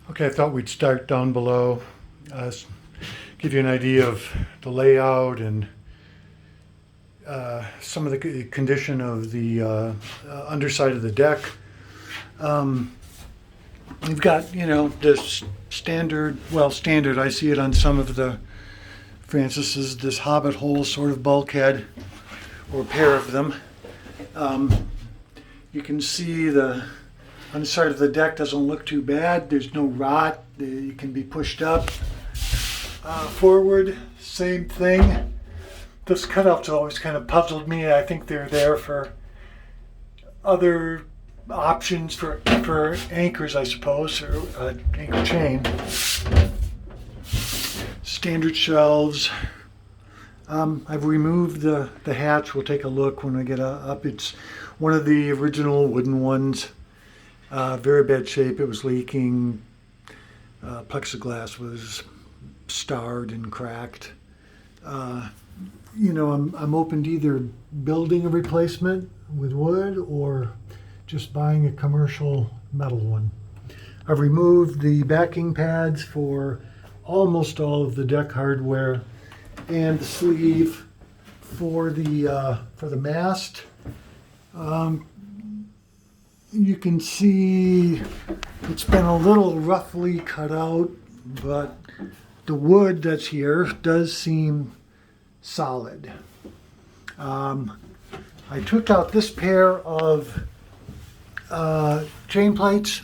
Okay, I thought we'd start down below, give you an idea of the layout and some of the condition of the underside of the deck. Um, we've got, this standard, I see it on some of the Francis's, this hobbit hole sort of bulkhead, or a pair of them. You can see the underside of the deck doesn't look too bad. There's no rot. It can be pushed up. Forward, same thing. Those cutouts always kind of puzzled me. I think they're there for other options for anchors, I suppose, or anchor chain. Standard shelves. I've removed the hatch. We'll take a look when I get up. It's one of the original wooden ones. Very bad shape. It was leaking. Plexiglass was starred and cracked. I'm open to either building a replacement with wood or just buying a commercial metal one. I've removed the backing pads for almost all of the deck hardware and the sleeve for the mast. You can see it's been a little roughly cut out, but the wood that's here does seem solid. I took out this pair of chain plates,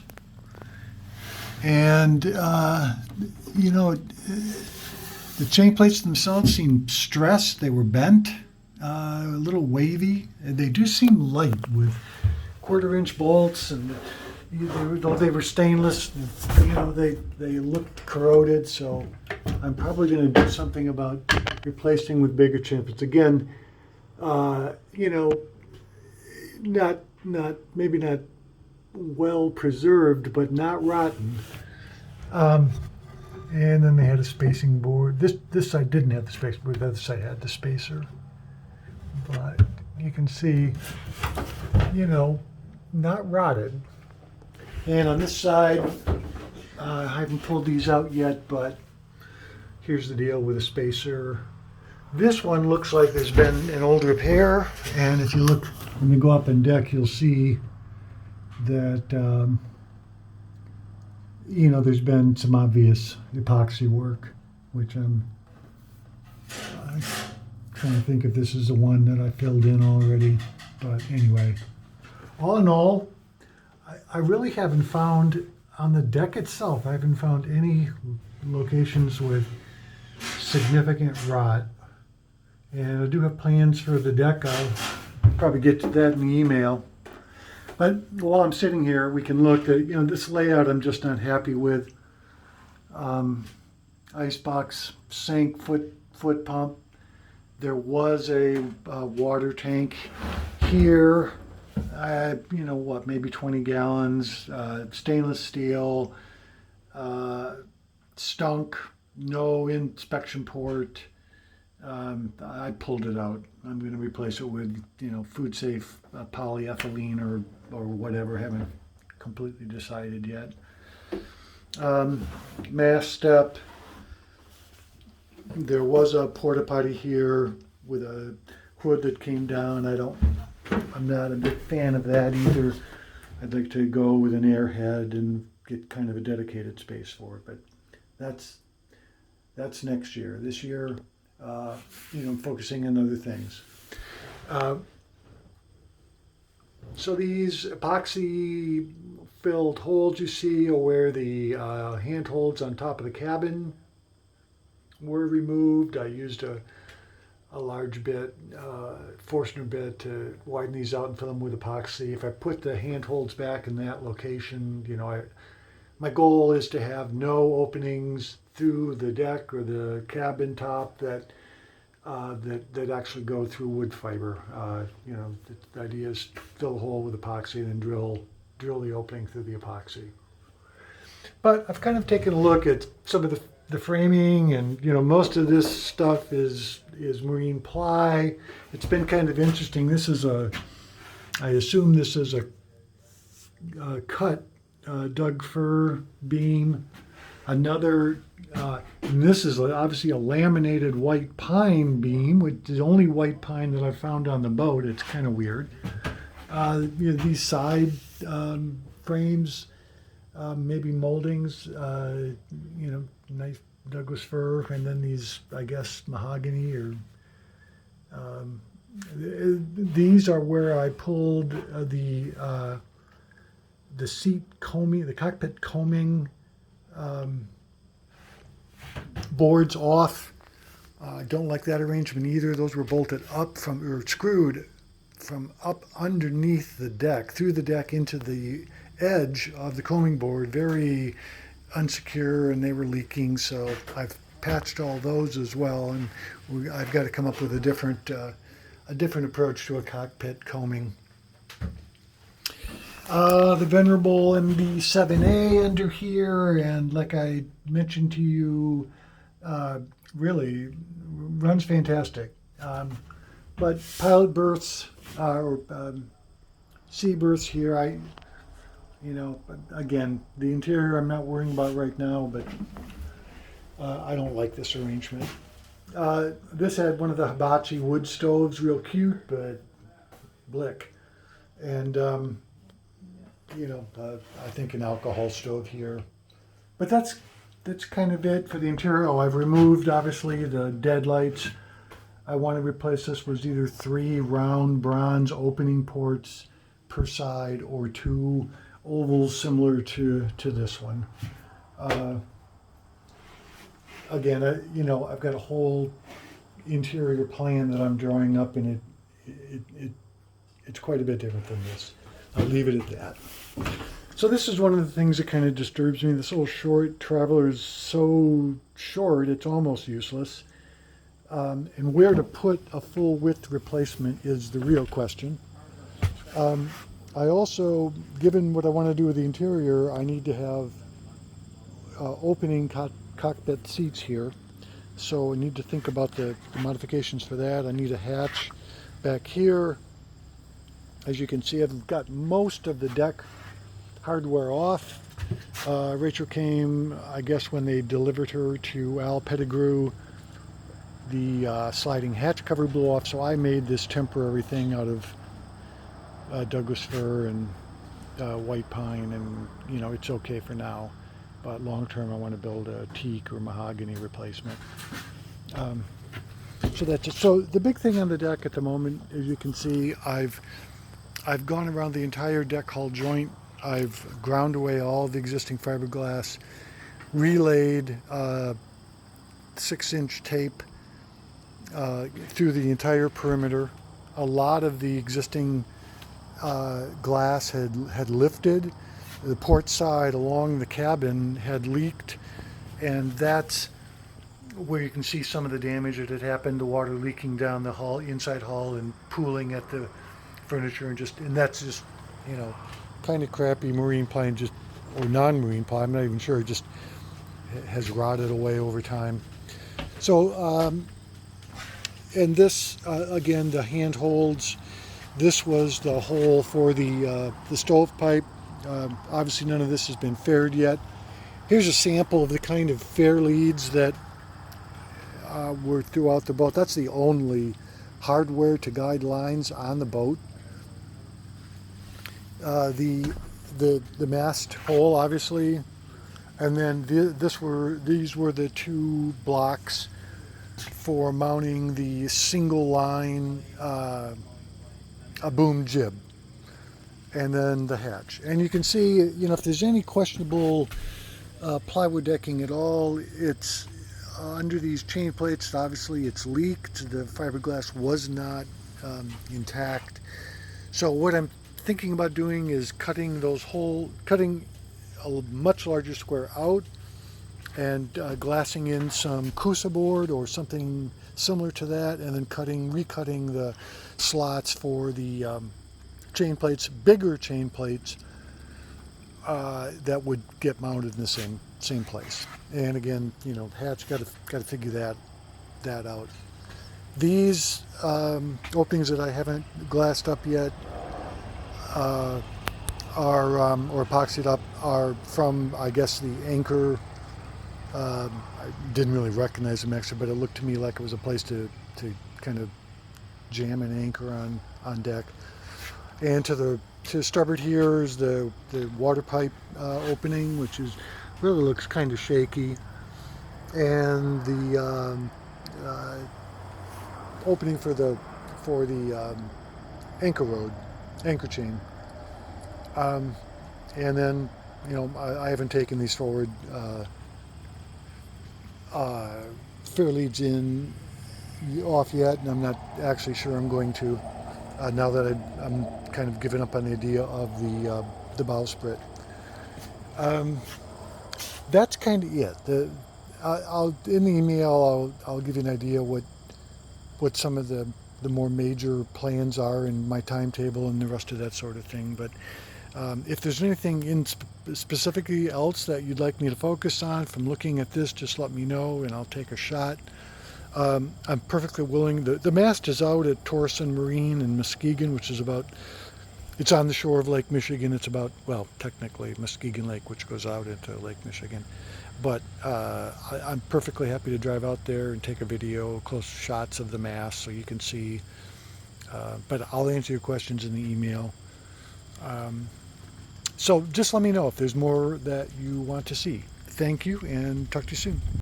and the chain plates themselves seem stressed. They were bent, a little wavy. They do seem light with 1/4-inch bolts, and though they were stainless, they looked corroded. So I'm probably going to do something about replacing with bigger chain plates. Again, maybe not well preserved, but not rotten. And then they had a spacing board. This side didn't have the spacing board. The other side had the spacer. But you can see, not rotted. And on this side, I haven't pulled these out yet, but here's the deal with a spacer. This one looks like there's been an old repair, and if you look when you go up on deck, you'll see that there's been some obvious epoxy work, which I'm trying to think if this is the one that I filled in already. But anyway, all in all, I really haven't found on the deck itself, I haven't found any locations with significant rot. And I do have plans for the deck. I'll probably get to that in the email. But while I'm sitting here, we can look at, this layout I'm just not happy with. Icebox sink, foot pump. There was a water tank here. Maybe 20 gallons. Stainless steel. Stunk. No inspection port. I pulled it out. I'm going to replace it with, food safe polyethylene or whatever. Haven't completely decided yet. Mast step. There was a porta potty here with a hood that came down. I'm not a big fan of that either. I'd like to go with an airhead and get kind of a dedicated space for it. But that's next year. This year, I'm focusing on other things. So these epoxy filled holes you see are where the handholds on top of the cabin were removed. I used a large bit, Forstner bit, to widen these out and fill them with epoxy. If I put the handholds back in that location, my goal is to have no openings through the deck or the cabin top that actually go through wood fiber. The idea is fill a hole with epoxy and then drill the opening through the epoxy. But I've kind of taken a look at some of the framing, and most of this stuff is marine ply. It's been kind of interesting. I assume this is a cut Doug fir beam. Another, and this is obviously a laminated white pine beam, which is the only white pine that I found on the boat. It's kind of weird. These side frames, maybe moldings, nice Douglas fir, and then these, I guess, mahogany or these are where I pulled the seat combing, the cockpit combing boards off. I don't like that arrangement either. Those were bolted up or screwed from up underneath the deck, through the deck into the edge of the combing board. Very unsecure, and they were leaking. So I've patched all those as well, and I've got to come up with a different approach to a cockpit combing. The venerable MB7A under here, and like I mentioned to you, really runs fantastic. But pilot berths or sea berths here, again, the interior I'm not worrying about right now, but I don't like this arrangement. This had one of the hibachi wood stoves, real cute, but blick. And I think an alcohol stove here. But that's kind of it for the interior. Oh, I've removed, obviously, the dead lights. I want to replace this with either 3 round bronze opening ports per side or 2 ovals similar to this one. Again, I've got a whole interior plan that I'm drawing up, and it's quite a bit different than this. I'll leave it at that. So this is one of the things that kind of disturbs me. This little short Traveler is so short, it's almost useless. And where to put a full width replacement is the real question. I also, given what I want to do with the interior, I need to have opening cockpit seats here. So I need to think about the modifications for that. I need a hatch back here. As you can see, I've got most of the deck hardware off. Rachael came, I guess, when they delivered her to Al Pettigrew. The sliding hatch cover blew off, so I made this temporary thing out of Douglas fir and white pine, and it's okay for now. But long term, I want to build a teak or mahogany replacement. So that's it. So the big thing on the deck at the moment, as you can see, I've gone around the entire deck hull joint. I've ground away all the existing fiberglass, relayed 6-inch tape through the entire perimeter. A lot of the existing glass had lifted. The port side along the cabin had leaked, and that's where you can see some of the damage that had happened, the water leaking down the hull, inside hull, and pooling at the furniture, and that's just kind of crappy marine pine, or non-marine pine, I'm not even sure, it just has rotted away over time. So and this again, the handholds, this was the hole for the stovepipe. Obviously none of this has been faired yet. Here's a sample of the kind of fair leads that were throughout the boat. That's the only hardware to guide lines on the boat. The mast hole, obviously, and then these were the 2 blocks for mounting the single line a boom jib, and then the hatch. And you can see, if there's any questionable plywood decking at all, it's under these chain plates. Obviously, it's leaked. The fiberglass was not intact. So what I'm thinking about doing is cutting a much larger square out and glassing in some Kusa board or something similar to that, and then recutting the slots for the chain plates, bigger chain plates that would get mounted in the same place. And again, hatch got to figure that out. These openings that I haven't glassed up yet, are or epoxied up are from, I guess, the anchor. I didn't really recognize them actually, but it looked to me like it was a place to kind of jam an anchor on deck. And to starboard here is the water pipe opening, which is really looks kind of shaky, and the opening for the anchor chain. And then, I haven't taken these forward. Fair leads in off yet, and I'm not actually sure I'm going to. Now that I'm kind of giving up on the idea of the bowsprit. That's kind of it. I'll in the email I'll give you an idea what some of the more major plans are and my timetable and the rest of that sort of thing. But if there's anything specifically else that you'd like me to focus on from looking at this, just let me know and I'll take a shot. I'm perfectly willing. The mast is out at Torsen Marine in Muskegon, which is it's on the shore of Lake Michigan. It's about, well, technically Muskegon Lake, which goes out into Lake Michigan. But I'm perfectly happy to drive out there and take a video, close shots of the mast so you can see. But I'll answer your questions in the email. So just let me know if there's more that you want to see. Thank you, and talk to you soon.